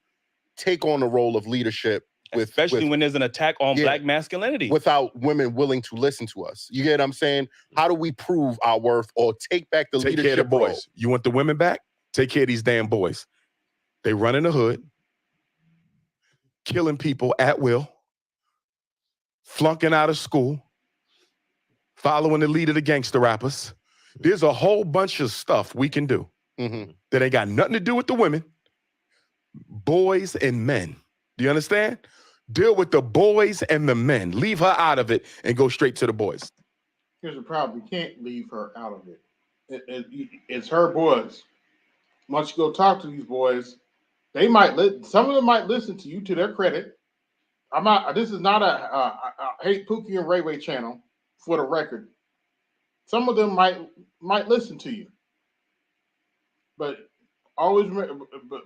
take on the role of leadership, especially when there's an attack on black masculinity, without women willing to listen to us? You get what I'm saying? How do we prove our worth or take back the leadership care of the boys? role? You want the women back? Take care of these damn boys. They run in the hood, killing people at will, flunking out of school, following the lead of the gangster rappers. There's a whole bunch of stuff we can do that ain't got nothing to do with the women, boys and men. Do you understand? Deal with the boys and the men. Leave her out of it and go straight to the boys. Here's the problem. You can't leave her out of it. It's her boys. Once you go talk to these boys, they might some of them might listen to you, to their credit. This is not a hate Pookie and Ray Ray channel, for the record. Some of them might listen to you. But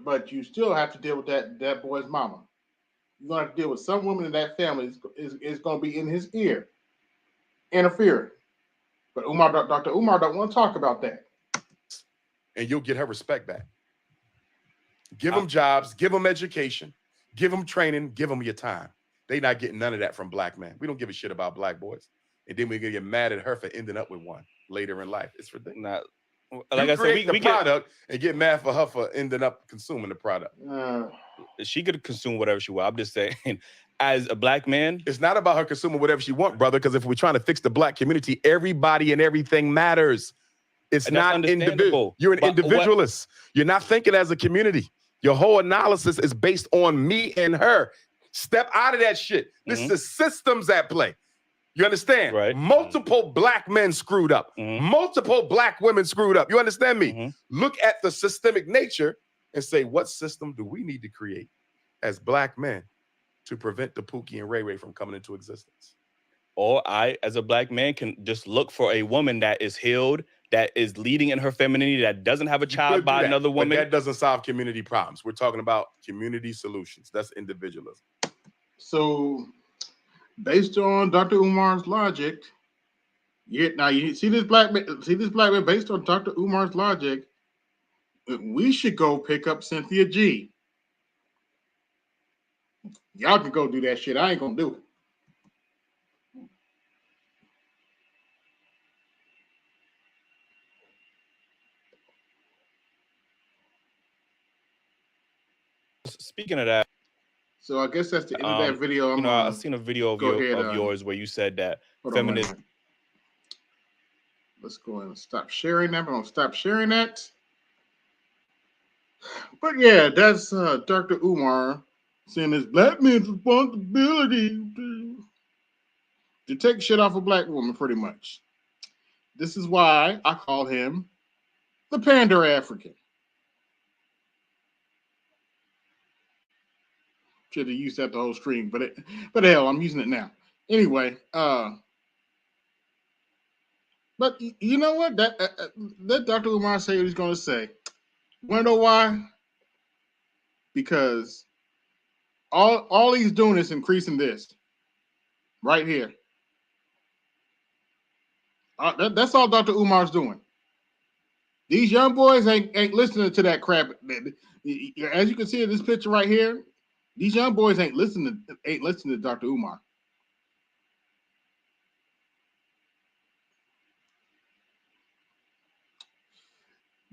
but you still have to deal with that boy's mama. You're gonna have to deal with some woman in that family is gonna be in his ear, interfering. But Dr. Umar don't want to talk about that. And you'll get her respect back. Give them jobs, give them education, give them training, give them your time. They not getting none of that from black men. We don't give a shit about black boys. And then we're gonna get mad at her for ending up with one later in life. It's ridiculous. Like I said, we product and get mad for her for ending up consuming the product. She could consume whatever she wants. I'm just saying, as a black man, It's not about her consuming whatever she wants, brother, because if we're trying to fix the black community, everybody and everything matters. It's and that's not individual. understandable. You're an But what- individualist. You're not thinking as a community. Your whole analysis is based on me and her. Step out of that shit. This Mhm. is systems at play. You understand? Right. Multiple black men screwed up. Mhm. Multiple black women screwed up. You understand me? Mhm. Look at the systemic nature and say, what system do we need to create as black men to prevent the Pookie and Ray Ray from coming into existence? Or I, as a black man, can just look for a woman that is healed, that is leading in her femininity, that doesn't have a You child could by do that, another but woman. that doesn't solve community problems. We're talking about community solutions. That's individualism. So, based on Dr. Umar's logic, now you see this black man. See this black man. Based on Dr. Umar's logic, we should go pick up Cynthia G. Y'all can go do that shit. I ain't gonna do it. Speaking of that, So I guess that's the end of that video. I'm I've seen a video of, go ahead, yours where you said that hold on, wait a feminism. minute. Let's go ahead and stop sharing that. I'm gonna stop sharing that. But yeah, that's Dr. Umar saying it's black men's responsibility to take shit off a black woman, pretty much. This is why I call him the Pander African. Should have used that the whole stream, but hell, I'm using it now. Anyway, but you know what? That Dr. Umar say what he's gonna say. Wanna know why? Because all he's doing is increasing this right here. That's all Dr. Umar's doing. These young boys ain't listening to that crap. As you can see in this picture right here, these young boys ain't listening to Dr. Umar.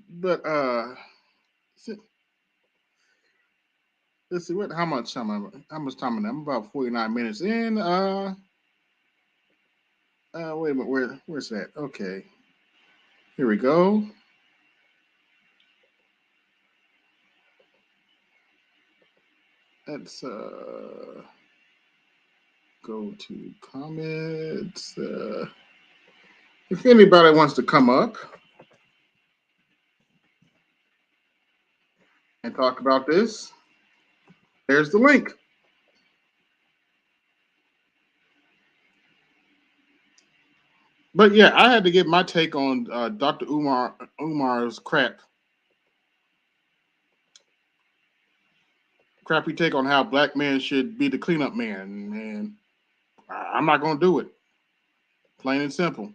But let's see how much time am I? I'm about 49 minutes in. Wait a minute, where's that? Okay. Here we go. Let's go to comments. If anybody wants to come up and talk about this, there's the link. But yeah, I had to get my take on Dr. Umar's crappy take on how black men should be the cleanup man, and I'm not gonna do it. Plain and simple.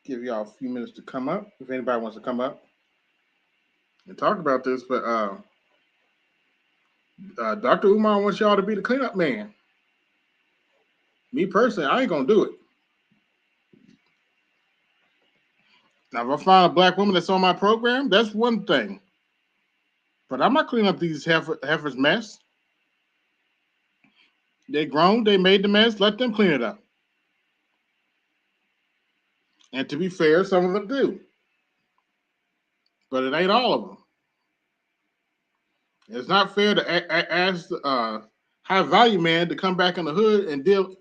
Give y'all a few minutes to come up if anybody wants to come up and talk about this. But Dr. Umar wants y'all to be the cleanup man. Me personally, I ain't gonna do it. Now, if I find a black woman that's on my program, that's one thing. But I'm not cleaning up these heifers' mess. They grown, they made the mess, let them clean it up. And to be fair, some of them do. But it ain't all of them. It's not fair to ask high value man to come back in the hood and deal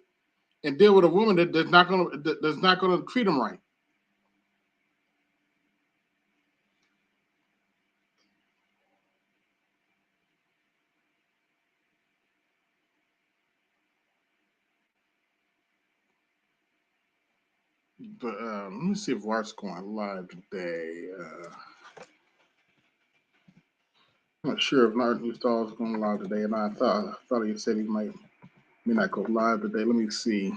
with a woman that's not gonna treat him right. But let me see if Wart's going live today. I'm not sure if Martin Stahl is going live today, and I thought he said he may not go live today. Let me see.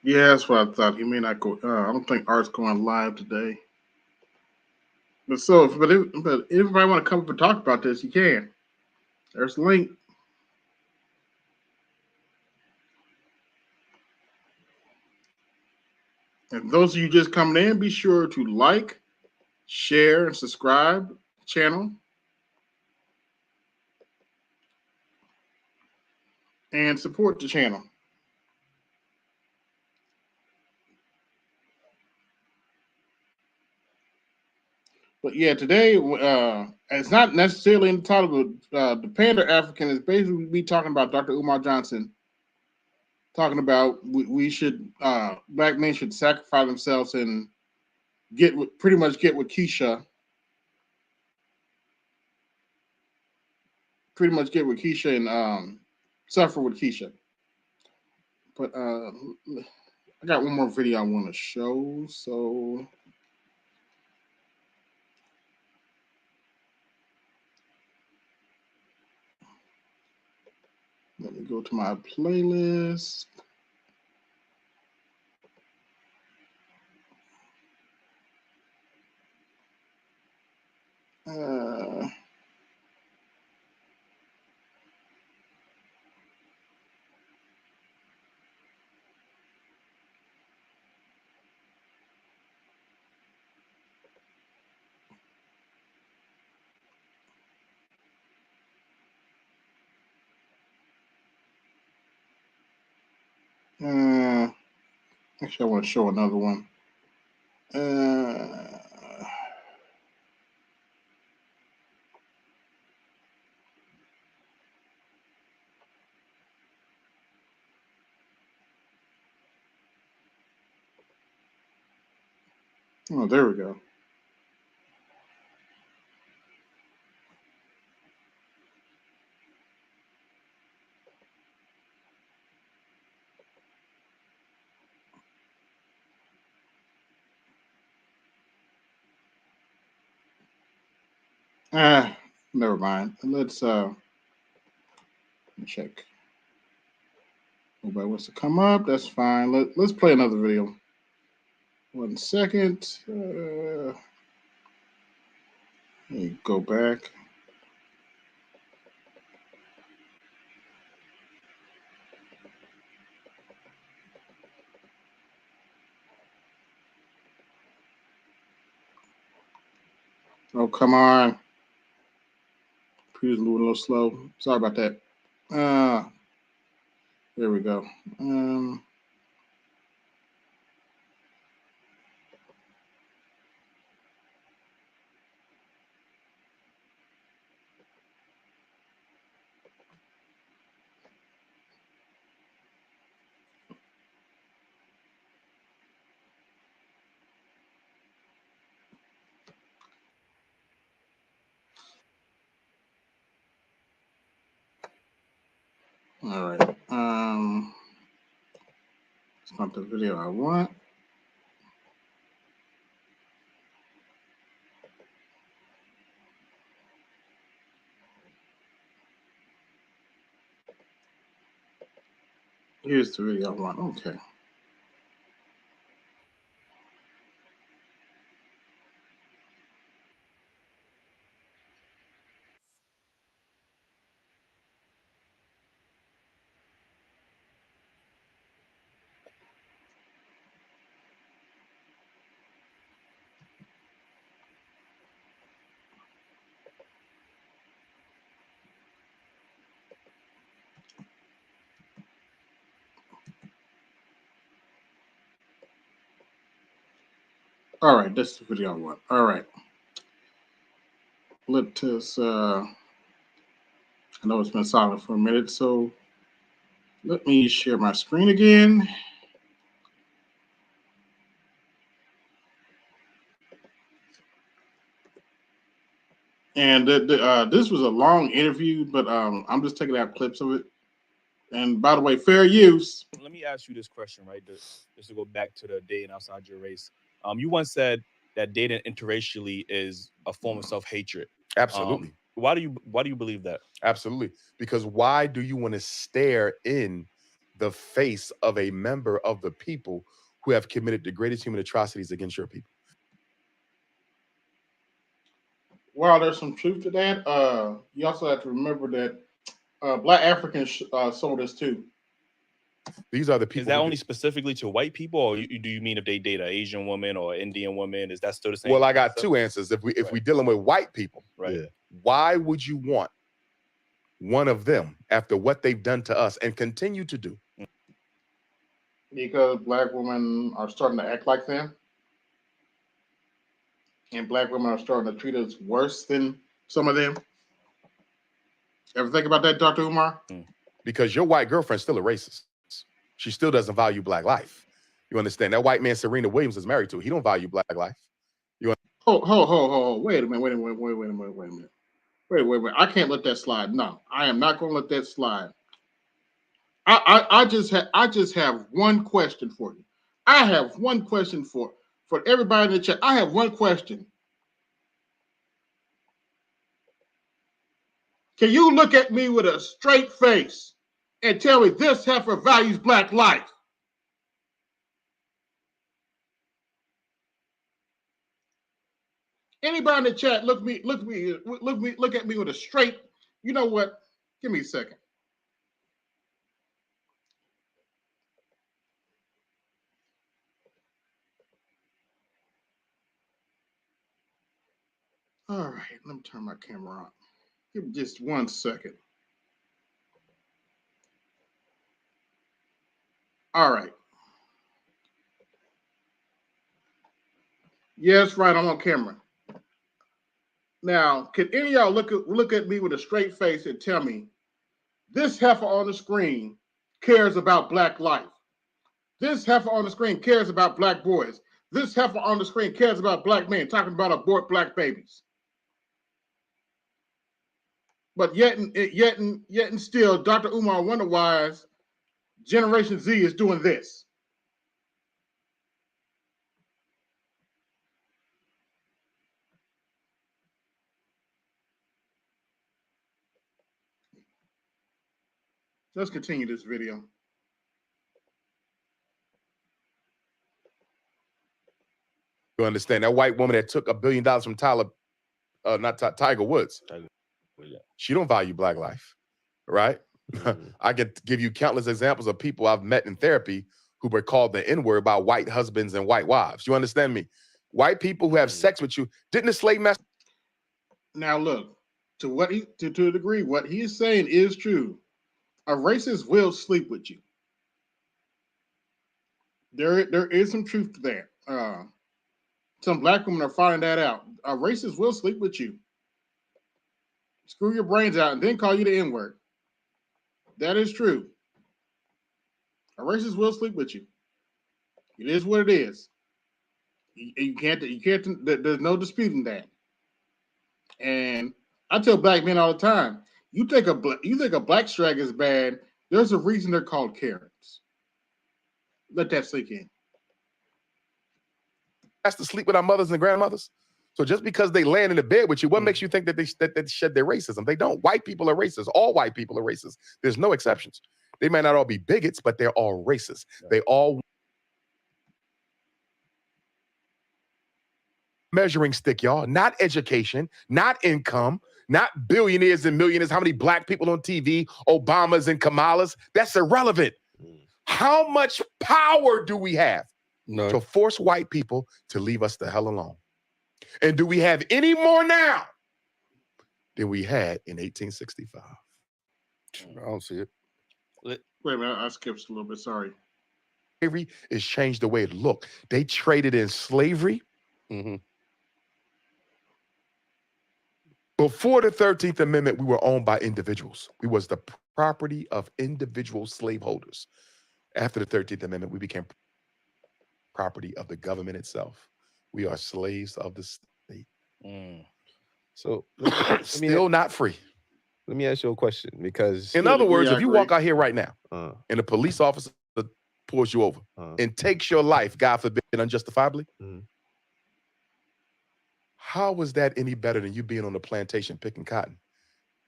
Yeah, that's what I thought. He may not go. I don't think Art's going live today. But if everybody want to come up and talk about this, you can. There's the link. those of you just coming in, be sure to like, share, and subscribe to the channel. And support the channel. But yeah, today it's not necessarily in the title, but the Pander African is basically me talking about Dr. Umar Johnson, talking about we should black men should sacrifice themselves and pretty much get with Keisha, and suffer with Keisha. But I got one more video I want to show, so let me go to my playlist. Actually, I want to show another one. Oh, there we go. Never mind. Let's check. Nobody wants to come up. That's fine. Let's play another video. 1 second. Let me go back. Oh, come on. Computer's moving a little slow. Sorry about that. There we go. All right. It's not the video I want. Here's the video I want. Okay. All right, that's the video I want. All right. Let us, I know it's been silent for a minute, so let me share my screen again. And this was a long interview, but I'm just taking out clips of it. And by the way, fair use. Let me ask you this question, right? Just to go back to the dating outside your race. You once said that dating interracially is a form of self-hatred. Absolutely. Why do you believe that? Absolutely. Because why do you want to stare in the face of a member of the people who have committed the greatest human atrocities against your people? While there's some truth to that, you also have to remember that Black Africans sold us too. These are the people. Is that only specifically to white people, or do you mean if they date an Asian woman or Indian woman? Is that still the same? Well, I got two answers. If we dealing with white people, right? Yeah. Why would you want one of them after what they've done to us and continue to do? Because black women are starting to act like them, and black women are starting to treat us worse than some of them. Ever think about that, Dr. Umar? Because your white girlfriend's still a racist. She still doesn't value black life. You understand? That white man Serena Williams is married to, he don't value black life. Wait a minute. I can't let that slide. No, I am not going to let that slide. I just have one question for you. I have one question for everybody in the chat. I have one question. Can you look at me with a straight face and tell me this heifer values black life? Anybody in the chat, look at me with a straight. You know what? Give me a second. All right, let me turn my camera on. Give me just 1 second. All right. Yes, right. I'm on camera. Now, can any of y'all look at me with a straight face and tell me this heifer on the screen cares about black life? This heifer on the screen cares about black boys. This heifer on the screen cares about black men, talking about abort black babies. But yet and still, Dr. Umar wonder why Generation Z is doing this. Let's continue this video. You understand? That white woman that took $1 billion from Tiger Woods. She don't value black life, right? I could give you countless examples of people I've met in therapy who were called the N-word by white husbands and white wives. You understand me? White people who have sex with you. Didn't the slave master? Now look, to a degree, what he is saying is true. A racist will sleep with you. There is some truth to that. Some black women are finding that out. A racist will sleep with you. Screw your brains out and then call you the N-word. That is true. A racist will sleep with you. It is what it is. You can't. There's no disputing that. And I tell black men all the time: you think a black strag is bad. There's a reason they're called Karens. Let that sink in. Has to sleep with our mothers and grandmothers. So just because they land in the bed with you, what makes you think that they shed their racism? They don't. White people are racist. All white people are racist. There's no exceptions. They might not all be bigots, but they're all racist. They all measuring stick, y'all. Not education, not income, not billionaires and millionaires. How many black people on TV, Obamas and Kamalas? That's irrelevant. How much power do we have to force white people to leave us the hell alone? And do we have any more now than we had in 1865? I don't see it. Wait a minute, I skipped a little bit. Sorry. Slavery has changed the way it looked. They traded in slavery. Before the 13th Amendment, we were owned by individuals. We was the property of individual slaveholders. After the 13th Amendment, we became property of the government itself. We are slaves of the state. So still not free. Let me ask you a question, because in other words, if you walk out here right now and a police officer pulls you over and takes your life, God forbid, unjustifiably, how is that any better than you being on the plantation picking cotton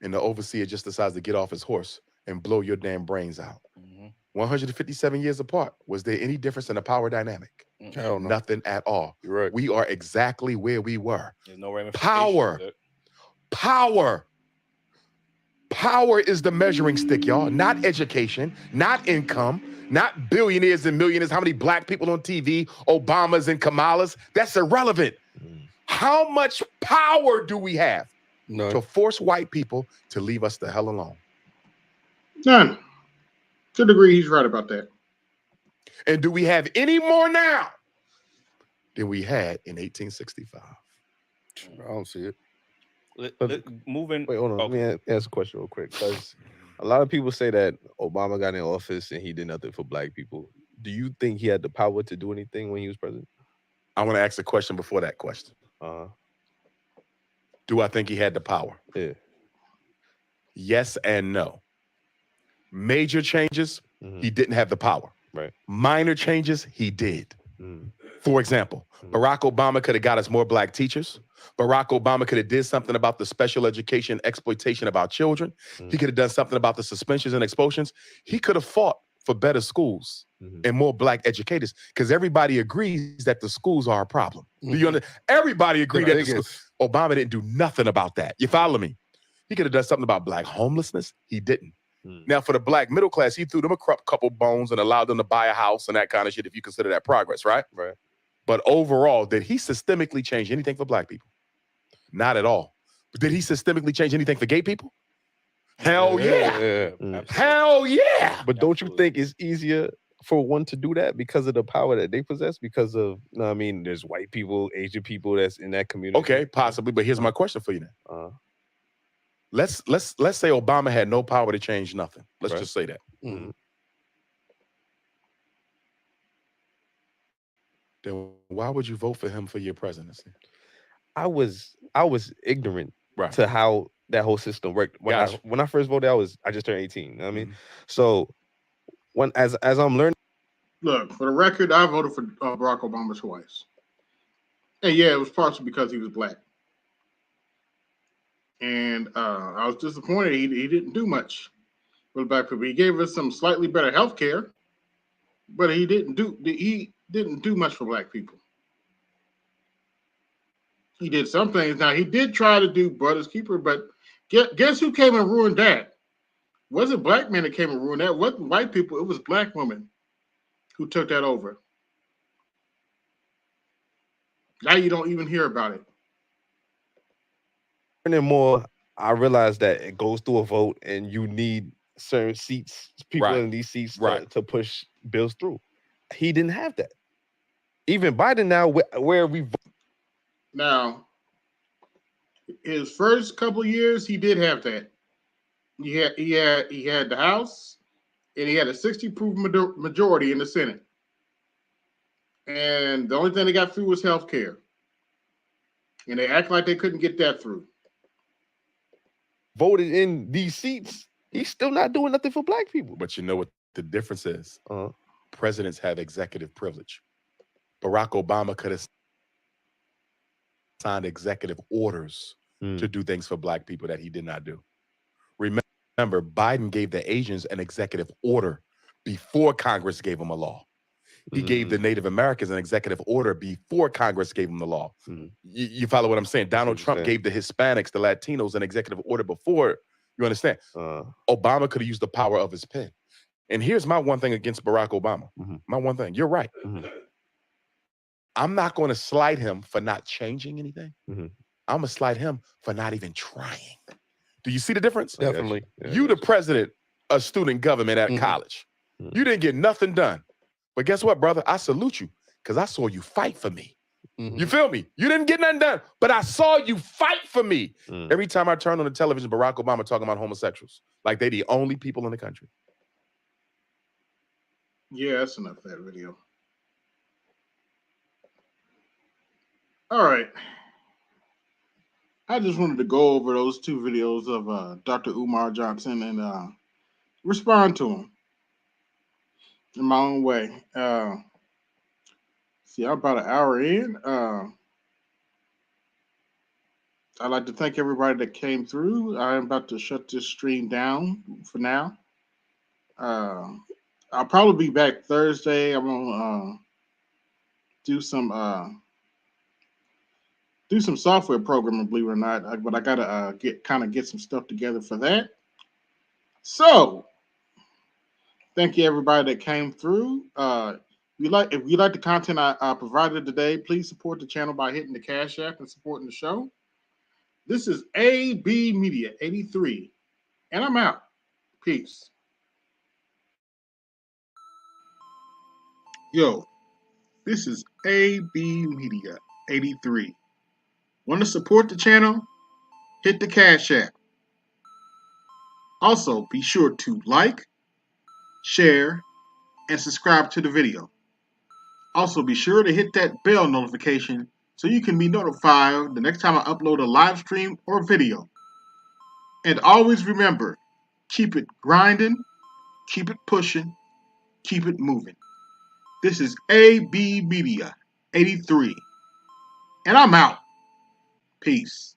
and the overseer just decides to get off his horse and blow your damn brains out? 157 years apart. Was there any difference in the power dynamic? Hell no. Nothing at all. You're right. We are exactly where we were. There's no ramifications. Power is the measuring stick, y'all. Not education, not income, not billionaires and millionaires. How many black people on TV, Obamas and Kamalas? That's irrelevant. How much power do we have to force white people to leave us the hell alone? None. To a degree, he's right about that. And do we have any more now than we had in 1865? I don't see it. Moving. Wait, hold on. Let me ask a question real quick, because a lot of people say that Obama got in office and he did nothing for black people. Do you think he had the power to do anything when he was president? I want to ask a question before that question. Do I think he had the power? Yeah. Yes and no. Major changes, he didn't have the power. Right. Minor changes, he did. For example, Barack Obama could have got us more black teachers. Barack Obama could have did something about the special education exploitation of our children. He could have done something about the suspensions and expulsions. He could have fought for better schools and more black educators, because everybody agrees that the schools are a problem. Do you understand? Everybody agreed that Obama didn't do nothing about that. You follow me? He could have done something about black homelessness. He didn't. Now, for the black middle class, he threw them a couple bones and allowed them to buy a house and that kind of shit, if you consider that progress, right? Right. But overall, did he systemically change anything for black people? Not at all. But did he systemically change anything for gay people? Hell yeah. Hell yeah. But don't you think it's easier for one to do that because of the power that they possess? Because of, you know what I mean, there's white people, Asian people that's in that community. Okay, possibly. But here's my question for you then. Let's say Obama had no power to change nothing. Let's just say that. Then why would you vote for him for your presidency? I was ignorant Right. to how that whole system worked. When I first voted, I just turned 18. You know what I mean? So as I'm learning. Look, for the record, I voted for Barack Obama twice. And yeah, it was partially because he was black. And I was disappointed he didn't do much for the black people. He gave us some slightly better health care, but he didn't do much for black people. He did some things. Now, he did try to do Brother's Keeper, but guess who came and ruined that? It wasn't black men that came and ruined that. It wasn't white people. It was black women who took that over. Now you don't even hear about it. And more, I realized that it goes through a vote and you need certain seats, people in these seats to push bills through. He didn't have that. Even Biden now, where we now, his first couple of years, he did have that. He had the House, and he had a 60-proof majority in the Senate. And the only thing they got through was health care. And they act like they couldn't get that through. Voted in these seats, he's still not doing nothing for black people. But you know what the difference is? Presidents have executive privilege. Barack Obama could have signed executive orders to do things for black people that he did not do. Remember, Biden gave the Asians an executive order before Congress gave them a law. He gave the Native Americans an executive order before Congress gave them the law. You follow what I'm saying? Donald Trump gave the Hispanics, the Latinos, an executive order before. You understand? Obama could have used the power of his pen. And here's my one thing against Barack Obama. My one thing. You're right. I'm not going to slight him for not changing anything. I'm going to slight him for not even trying. Do you see the difference? Definitely. You the president of student government at college. You didn't get nothing done. But guess what, brother? I salute you because I saw you fight for me. You feel me? You didn't get nothing done, but I saw you fight for me. Every time I turn on the television, Barack Obama talking about homosexuals. Like they the only people in the country. Yeah, that's enough of that video. All right. I just wanted to go over those two videos of Dr. Umar Johnson and respond to him in my own way. See, I'm about an hour in. I'd like to thank everybody that came through. I'm about to shut this stream down for now. I'll probably be back Thursday. I'm gonna do some software programming, believe it or not. But I gotta get some stuff together for that. So, thank you everybody that came through. If you like the content I provided today, please support the channel by hitting the Cash App and supporting the show. This is AB Media 83, and I'm out. Peace. Yo, this is AB Media 83. Want to support the channel? Hit the Cash App. Also, be sure to like, share, and subscribe to the video. Also, be sure to hit that bell notification so you can be notified the next time I upload a live stream or video. And always remember, keep it grinding, keep it pushing, keep it moving. This is AB Media 83, and I'm out. Peace.